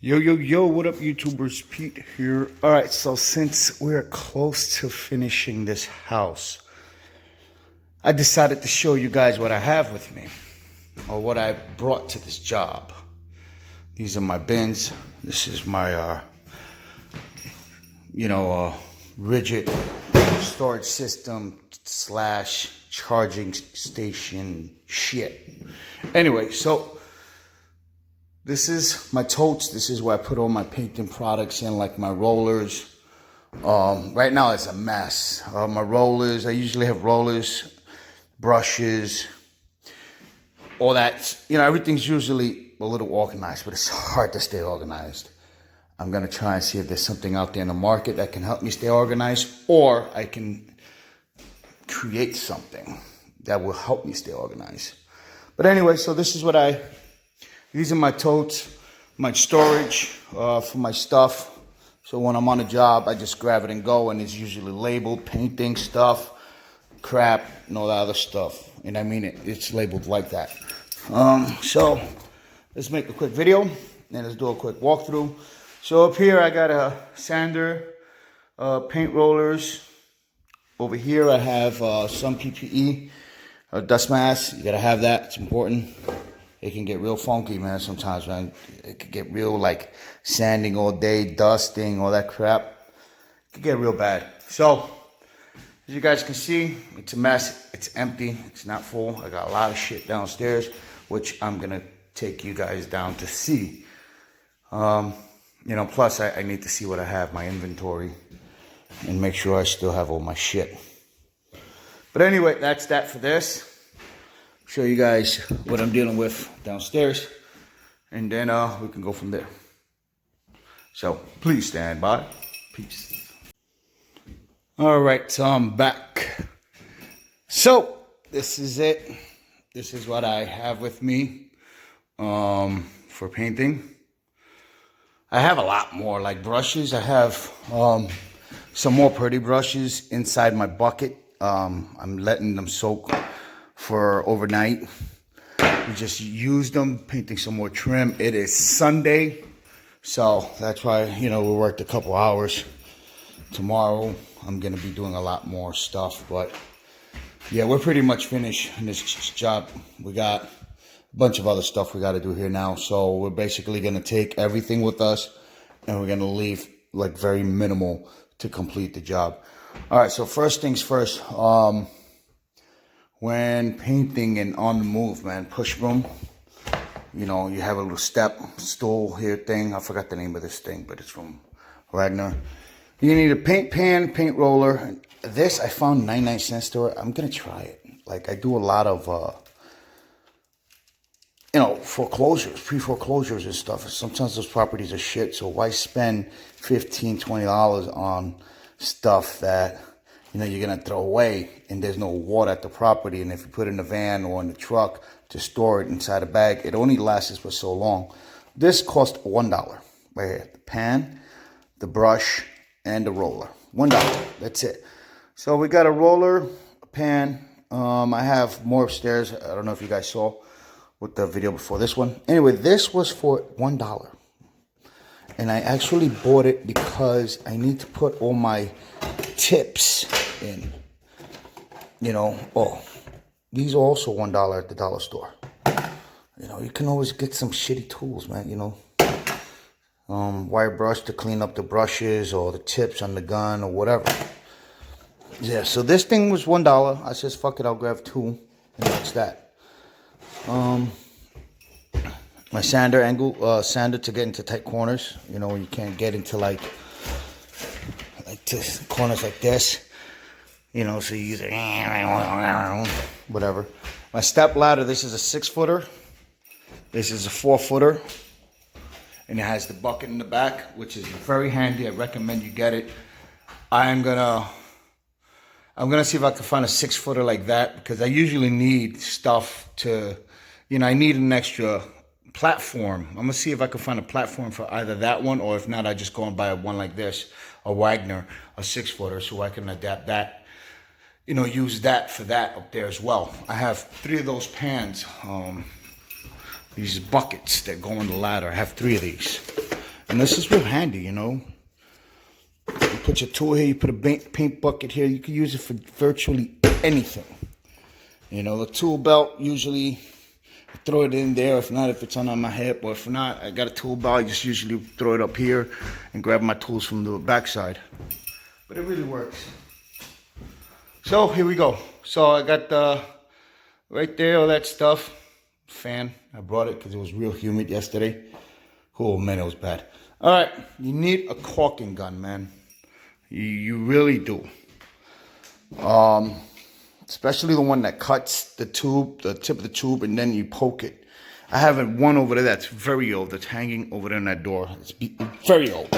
Yo, what up, YouTubers? Pete here. All right, so since we're close to finishing this house, I decided to show you guys what I have with me, or what I brought to this job. These are my bins. This is my, rigid storage system / charging station shit. Anyway, so this is my totes. This is where I put all my painting products in, like my rollers. Right now it's a mess. My rollers, I usually have rollers, brushes, all that. Everything's usually a little organized, but it's hard to stay organized. I'm going to try and see if there's something out there in the market that can help me stay organized, or I can create something that will help me stay organized. But anyway, so this is what these are my totes, my storage for my stuff. So when I'm on a job, I just grab it and go, and it's usually labeled painting stuff, crap, and all that other stuff. And I mean it's labeled like that. So let's make a quick video, and let's do a quick walkthrough. So up here, I got a sander, paint rollers. Over here, I have some PPE, dust mask. You gotta have that, it's important. It can get real funky, man, sometimes, man. It can get real, like, sanding all day, dusting, all that crap. It can get real bad. So, as you guys can see, it's a mess. It's empty. It's not full. I got a lot of shit downstairs, which I'm going to take you guys down to see. Plus, I need to see what I have, my inventory, and make sure I still have all my shit. But anyway, that's that for this. Show you guys what I'm dealing with downstairs, and then we can go from there. So please stand by. Peace. All right, so I'm back. So this is it. This is what I have with me for painting. I have a lot more, like brushes. I have some more Putty brushes inside my bucket. I'm letting them soak for overnight. We just used them, painting some more trim. It is Sunday, so that's why, we worked a couple hours. Tomorrow, I'm gonna be doing a lot more stuff, but yeah, we're pretty much finished in this job. We got a bunch of other stuff we gotta do here now, so we're basically gonna take everything with us, and we're gonna leave like very minimal to complete the job. All right, so first things first, when painting and on the move, man, push broom, you have a little step stool here thing. I forgot the name of this thing, but it's from Wagner. You need a paint pan, paint roller. This I found 99-cent store. I'm gonna try it. Like, I do a lot of foreclosures, pre-foreclosures and stuff. Sometimes those properties are shit, so why spend $15, $20 on stuff that you're going to throw away, and there's no water at the property. And if you put it in a van or in the truck to store it inside a bag, it only lasts for so long. This cost $1 right here. The pan, the brush, and the roller. $1. That's it. So we got a roller, a pan. I have more upstairs. I don't know if you guys saw with the video before this one. Anyway, this was for $1. And I actually bought it because I need to put all my tips in. These are also $1 at the dollar store. You can always get some shitty tools, man. Wire brush to clean up the brushes or the tips on the gun or whatever. Yeah, so this thing was $1. I said, fuck it, I'll grab two, and that's that. My sander to get into tight corners. You can't get into like this, corners like this. So you use it, whatever. My Stepladder, this is a 6-footer. This is a 4-footer. And it has the bucket in the back, which is very handy. I recommend you get it. I'm gonna see if I can find a 6-footer like that, because I usually need stuff to, I need an extra platform. I'm gonna see if I can find a platform for either that one, or if not, I just go and buy one like this, a Wagner, a 6-footer, so I can adapt that. Use that for that up there as well. I have 3 of those pans, these buckets that go on the ladder. I have 3 of these. And this is real handy, you know. You put your tool here, you put a paint bucket here. You can use it for virtually anything. You know, the tool belt, usually I throw it in there. If not, if it's on my hip, or if not, I got a tool belt. I just usually throw it up here and grab my tools from the backside. But it really works. So here we go. So I got the right there, all that stuff. Fan. I brought it because it was real humid yesterday. Oh man, it was bad. All right, you need a caulking gun, man. You really do. Especially the one that cuts the tube, the tip of the tube, and then you poke it. I have one over there that's very old, that's hanging over there in that door. It's very old.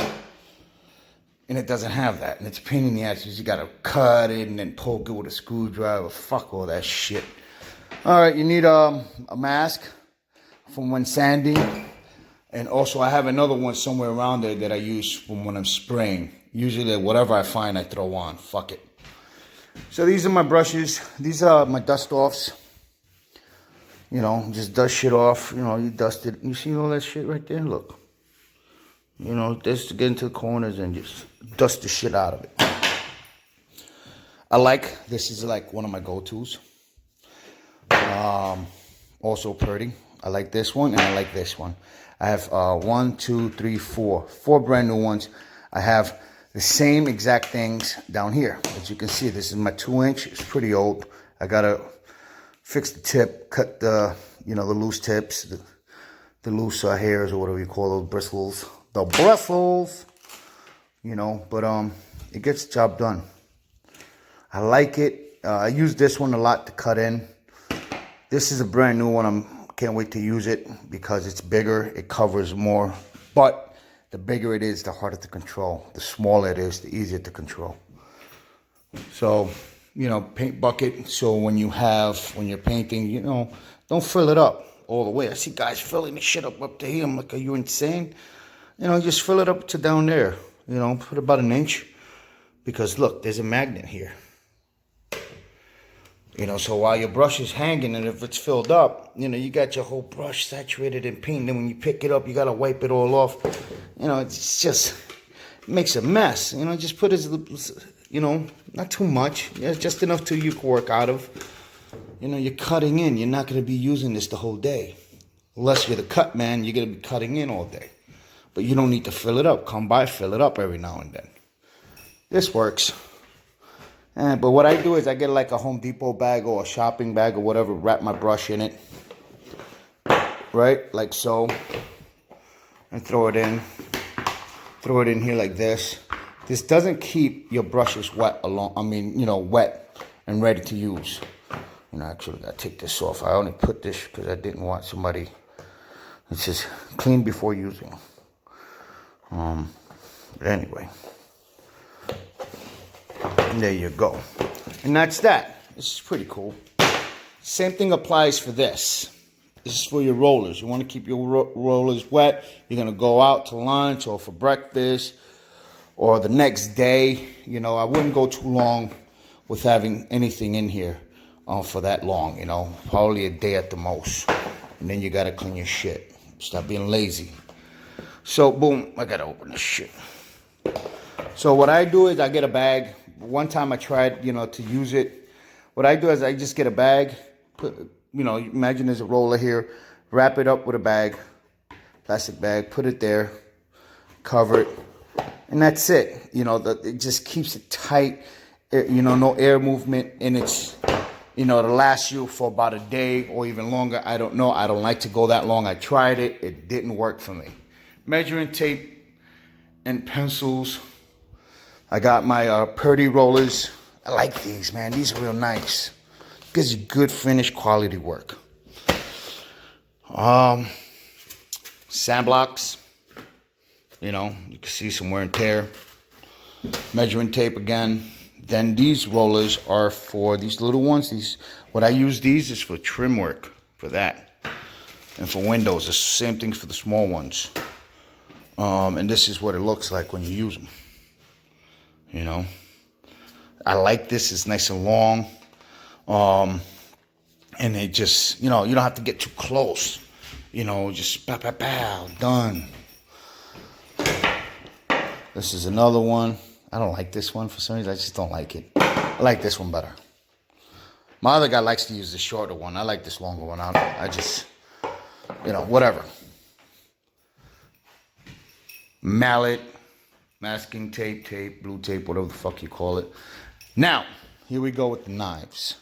And it doesn't have that. And it's a pain in the ass. You gotta cut it and then poke it with a screwdriver. Fuck all that shit. All right, you need a mask from when sanding. And also I have another one somewhere around there that I use from when I'm spraying. Usually whatever I find I throw on. Fuck it. So these are my brushes. These are my dust offs. You know, just dust shit off. You know, you dust it. You see all that shit right there? Look. You know, just to get into the corners and just dust the shit out of it. This is like one of my go-tos. Also Putty. I like this one and I like this one. I have 1, 2, 3, 4. 4 brand new ones. I have the same exact things down here. As you can see, this is my 2-inch. It's pretty old. I gotta fix the tip, cut the, you know, the loose tips, the loose hairs or whatever you call those bristles. The bristles, you know, but it gets the job done. I like it. I use this one a lot to cut in. This is a brand new one. Can't wait to use it because it's bigger. It covers more, but the bigger it is, the harder to control. The smaller it is, the easier to control. So, you know, paint bucket. So when you're painting, you know, don't fill it up all the way. I see guys filling the shit up to here. I'm like, are you insane? You know, just fill it up to down there. You know, put about 1 inch. Because look, there's a magnet here. You know, so while your brush is hanging and if it's filled up, you know, you got your whole brush saturated in paint. Then when you pick it up, you got to wipe it all off. You know, it's just, it makes a mess. You know, just put it, you know, not too much. Yeah, just enough to you can work out of. You know, you're cutting in. You're not going to be using this the whole day. Unless you're the cut man, you're going to be cutting in all day. But you don't need to fill it up. Come by, fill it up every now and then. This works. But what I do is I get like a Home Depot bag or a shopping bag or whatever, wrap my brush in it, right, like so, and throw it in here like this. This doesn't keep your brushes wet wet and ready to use. You know, actually, I gotta take this off. I only put this because I didn't want somebody. It says clean before using. But anyway. And there you go. And that's that. This is pretty cool. Same thing applies for this. This is for your rollers. You want to keep your rollers wet. You're going to go out to lunch or for breakfast or the next day. You know, I wouldn't go too long with having anything in here for that long, you know. Probably a day at the most. And then you got to clean your shit. Stop being lazy. So, boom. I got to open this shit. So what I do is I get a bag. One time I tried, you know, to use it. What I do is I just get a bag. Put, you know, imagine there's a roller here. Wrap it up with a bag, plastic bag. Put it there. Cover it. And that's it. You know, it just keeps it tight. You know, no air movement. And it's, you know, it'll last you for about a day or even longer. I don't know. I don't like to go that long. I tried it. It didn't work for me. Measuring tape and pencils. I got my Putty rollers. I like these, man. These are real nice. Gives you good finished quality work. Sand blocks. You know, you can see some wear and tear. Measuring tape again. Then these rollers are for these little ones. What I use these is for trim work. For that. And for windows. The same thing for the small ones. And this is what it looks like when you use them. You know, I like this. It's nice and long. And it just, you know, you don't have to get too close. You know, just pow, pow, pow, done. This is another one. I don't like this one for some reason. I just don't like it. I like this one better. My other guy likes to use the shorter one. I like this longer one. I just, whatever. Mallet, masking tape, blue tape, whatever the fuck you call it. Now, here we go with the knives.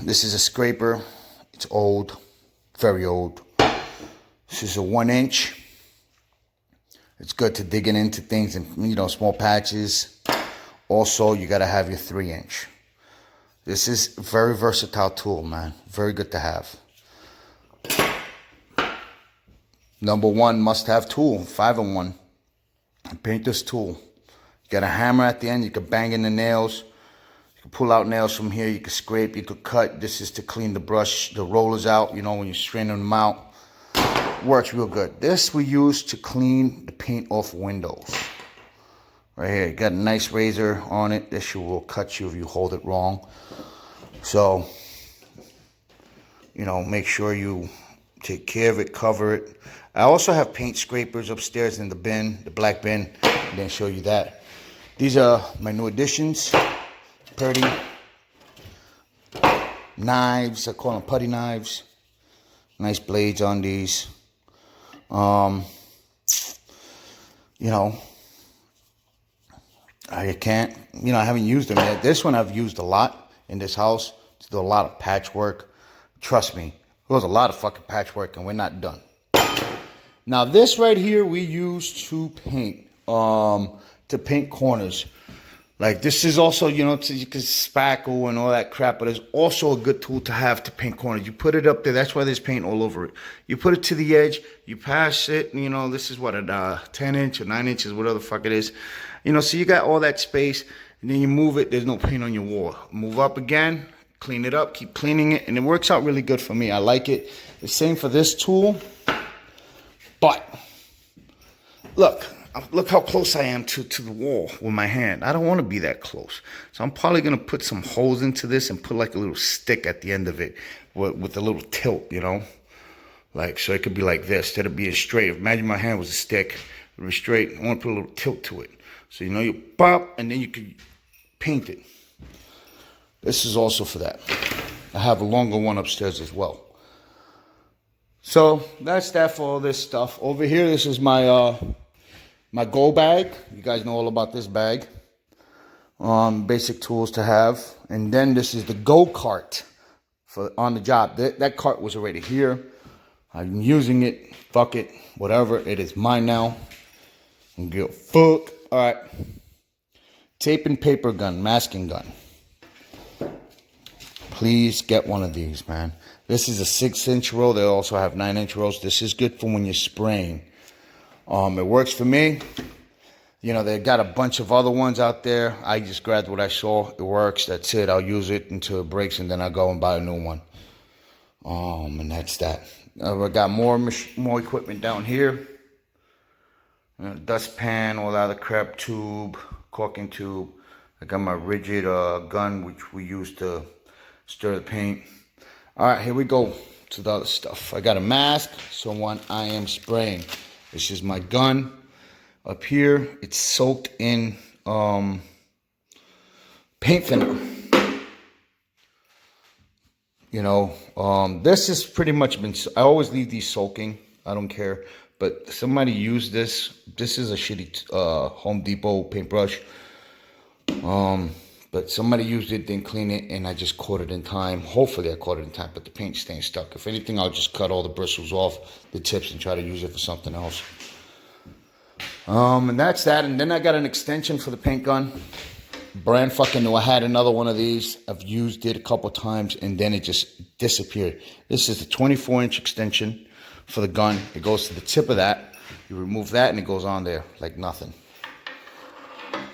This is a scraper. It's old, very old. This is a 1-inch. It's good to digging into things and, small patches. Also, you got to have your 3-inch. This is a very versatile tool, man. Very good to have. Number 1 must-have tool, 5-in-1. Painter's tool. You got a hammer at the end. You can bang in the nails. You can pull out nails from here. You can scrape. You can cut. This is to clean the brush, the rollers out, when you're straining them out. Works real good. This we use to clean the paint off windows. Right here, you got a nice razor on it. This will cut you if you hold it wrong. So, make sure you take care of it, cover it. I also have paint scrapers upstairs in the bin, the black bin. I didn't show you that. These are my new additions. Putty Knives, I call them Putty Knives. Nice blades on these. I haven't used them yet. This one I've used a lot in this house to do a lot of patchwork. Trust me, it was a lot of fucking patchwork and we're not done. Now this right here we use to paint, corners. Like this is also, you can spackle and all that crap, but it's also a good tool to have to paint corners. You put it up there, that's why there's paint all over it. You put it to the edge, you pass it, this is what, a 10 inch or 9 inches, whatever the fuck it is. So you got all that space, and then you move it, there's no paint on your wall. Move up again, clean it up, keep cleaning it, and it works out really good for me. I like it. The same for this tool, but look how close I am to the wall with my hand. I don't want to be that close. So I'm probably going to put some holes into this and put like a little stick at the end of it with a little tilt, Like, so it could be like this instead of being straight. Imagine my hand was a stick. It was straight. I want to put a little tilt to it. So, you pop and then you can paint it. This is also for that. I have a longer one upstairs as well. So that's that for all this stuff. Over here, this is my my go bag. You guys know all about this bag. Basic tools to have. And then this is the go cart for on the job. That cart was already here. I'm using it. Fuck it. Whatever. It is mine now. And go fuck. All right. Tape and paper gun. Masking gun. Please get one of these, man. This is a 6-inch roll. They also have 9-inch rolls. This is good for when you're spraying. It works for me. They got a bunch of other ones out there. I just grabbed what I saw. It works. That's it. I'll use it until it breaks, and then I'll go and buy a new one. And that's that. I got more equipment down here. Dustpan, all that other crap, tube, caulking tube. I got my rigid gun, which we use to stir the paint. All right, here we go to the other stuff. I got a mask, so when I am spraying, this is my gun. Up here, it's soaked in paint thinner. This has pretty much been, I always leave these soaking. I don't care. But somebody used this. This is a shitty Home Depot paintbrush. But somebody used it, didn't clean it, and I just caught it in time. Hopefully I caught it in time, but the paint's staying stuck. If anything, I'll just cut all the bristles off the tips and try to use it for something else. And that's that. And then I got an extension for the paint gun. Brand fucking new. I had another one of these. I've used it a couple times, and then it just disappeared. This is the 24-inch extension for the gun. It goes to the tip of that. You remove that, and it goes on there like nothing.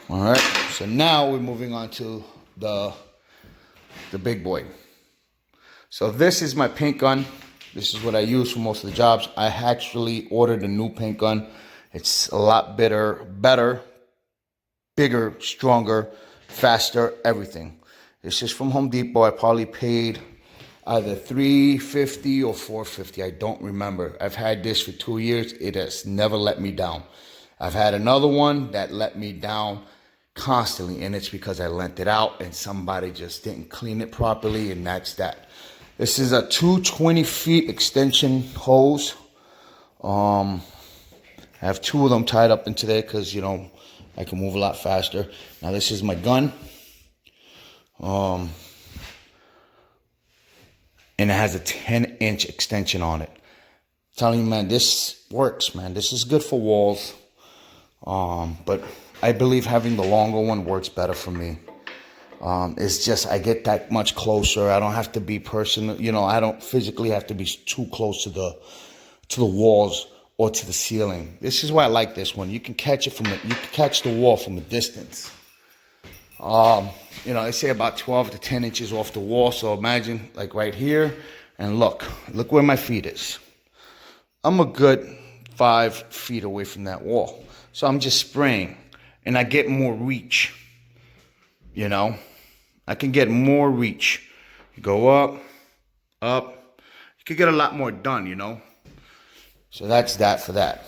All right, so now we're moving on to the big boy. So this is my paint gun. This is what I use for most of the jobs. I actually ordered a new paint gun. It's a lot better, bigger, stronger, faster, everything. This is from Home Depot. I probably paid either $350 or $450. I don't remember. I've had this for 2 years. It has never let me down. I've had another one that let me down constantly, and it's because I lent it out and somebody just didn't clean it properly, and that's that. This is a 220 feet extension hose. I have 2 of them tied up into there because, you know, I can move a lot faster. Now this is my gun. And it has a 10-inch extension on it. I'm telling you, man, this works, man. This is good for walls. But I believe having the longer one works better for me. It's just I get that much closer. I don't have to be personal, you know. I don't physically have to be too close to the walls or to the ceiling. This is why I like this one. You can catch it you can catch the wall from a distance. You know, they say about 12 to 10 inches off the wall. So imagine like right here, and look where my feet is. I'm a good 5 feet away from that wall. So I'm just spraying, and I get more reach. You know, I can get more reach. You go up. You could get a lot more done, you know. So that's that for that.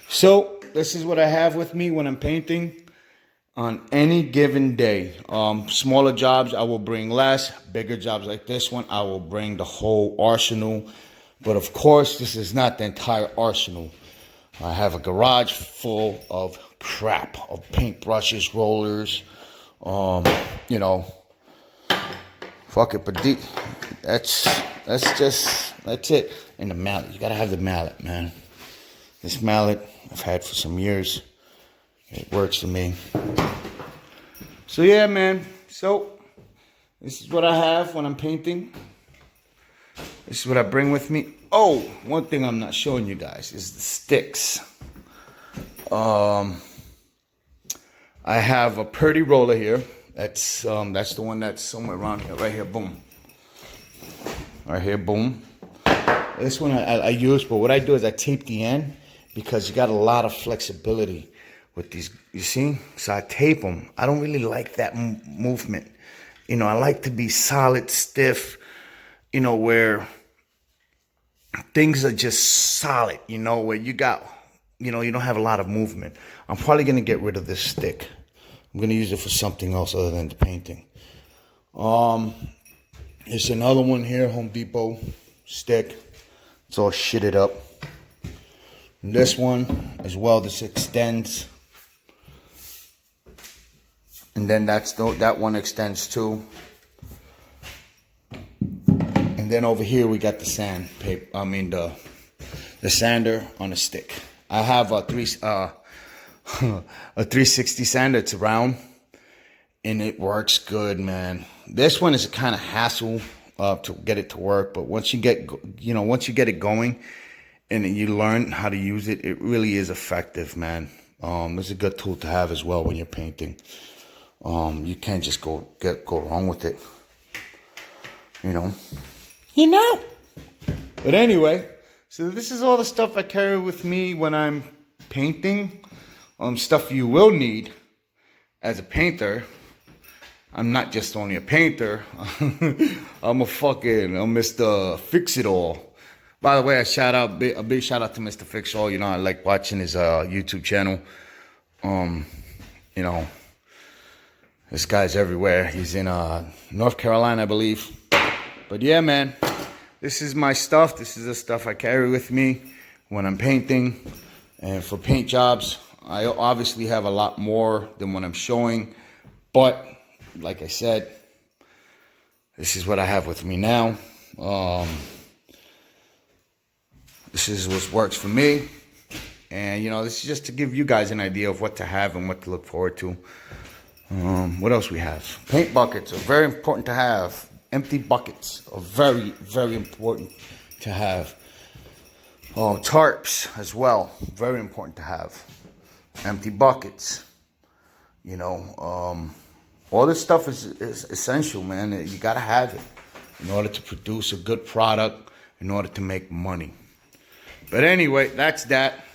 So this is what I have with me when I'm painting on any given day. Smaller jobs, I will bring less. Bigger jobs like this one, I will bring the whole arsenal. But of course, this is not the entire arsenal. I have a garage full of crap, of paintbrushes, rollers, you know, fuck it, but that's it. And the mallet, you gotta have the mallet, man. This mallet I've had for some years. It works for me. So yeah, man. So this is what I have when I'm painting. This is what I bring with me. Oh, one thing I'm not showing you guys is the sticks. I have a Putty roller here. That's the one that's somewhere around here. Right here, boom. Right here, boom. This one I use, but what I do is I tape the end because you got a lot of flexibility with these, you see? So I tape them. I don't really like that movement. You know, I like to be solid, stiff, you know, where things are just solid, you know, where you got, you know, you don't have a lot of movement. I'm probably going to get rid of this stick. I'm going to use it for something else other than the painting. There's another one here, Home Depot stick. It's all shitted up. And this one as well, this extends. And then that one extends too. And then over here we got the the sander on a stick. I have a 360 sander. It's round, and it works good, man. This one is a kind of hassle to get it to work, but once you get it going, and you learn how to use it, it really is effective, man. It's a good tool to have as well when you're painting. You can't just go wrong with it, you know. But anyway, so this is all the stuff I carry with me when I'm painting. Stuff you will need as a painter. I'm not just only a painter. I'm Mr. Fix-It-All. By the way, a big shout out to Mr. Fix-It-All. You know, I like watching his YouTube channel. You know, this guy's everywhere. He's in North Carolina, I believe. But yeah, man, this is my stuff. This is the stuff I carry with me when I'm painting. And for paint jobs, I obviously have a lot more than what I'm showing. But like I said, this is what I have with me now. This is what works for me. And, you know, this is just to give you guys an idea of what to have and what to look forward to. What else we have? Paint buckets are very important to have. Empty buckets are very, very important to have. Tarps as well, very important to have. Empty buckets, you know. All this stuff is essential, man. You gotta have it in order to produce a good product, in order to make money. But anyway, that's that.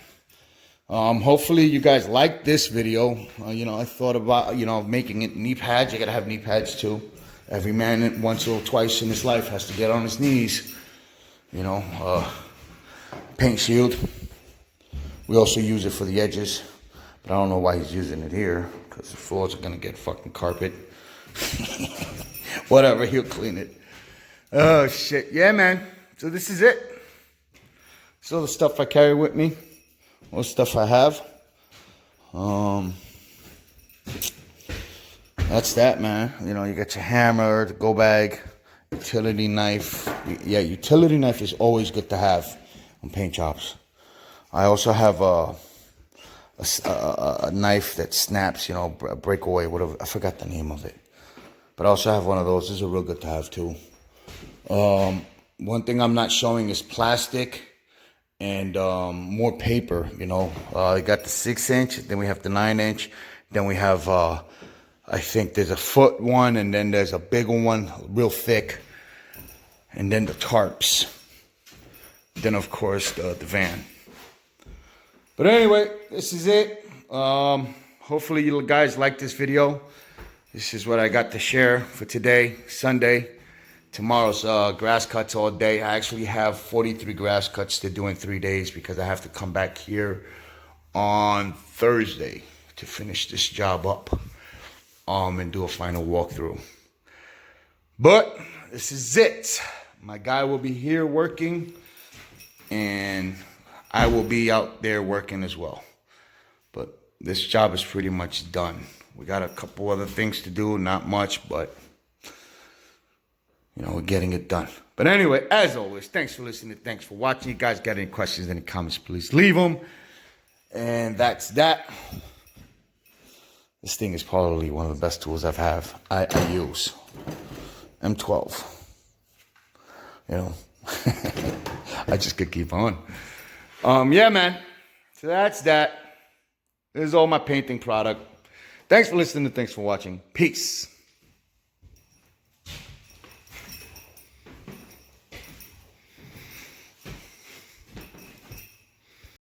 Hopefully you guys like this video. You know, I thought about, you know, making it knee pads. You gotta have knee pads too. Every man once or twice in his life has to get on his knees. You know, paint shield. We also use it for the edges, but I don't know why he's using it here, because the floors are gonna get fucking carpet. Whatever, he'll clean it. Oh shit, yeah, man. So this is it. So the stuff I carry with me, all the stuff I have. That's that, man. You know, you got your hammer, the go bag, utility knife. Yeah, utility knife is always good to have on paint jobs. I also have a knife that snaps, you know, a breakaway, whatever. I forgot the name of it. But I also have one of those. These are real good to have too. One thing I'm not showing is plastic and more paper, you know. I got the 6-inch, then we have the 9-inch, then we have, I think there's a foot one, and then there's a bigger one, real thick, and then the tarps. Then, of course, the van. But anyway, this is it. Hopefully you guys like this video. This is what I got to share for today, Sunday. Tomorrow's grass cuts all day. I actually have 43 grass cuts to do in 3 days because I have to come back here on Thursday to finish this job up and do a final walkthrough. But this is it. My guy will be here working, and I will be out there working as well. But this job is pretty much done. We got a couple other things to do, not much, but you know, we're getting it done. But anyway, as always, thanks for listening. Thanks for watching. You guys got any questions, any comments, please leave them. And that's that. This thing is probably one of the best tools I use. M12. You know, I just could keep on. Yeah, man. So that's that. This is all my painting product. Thanks for listening. Thanks for watching. Peace.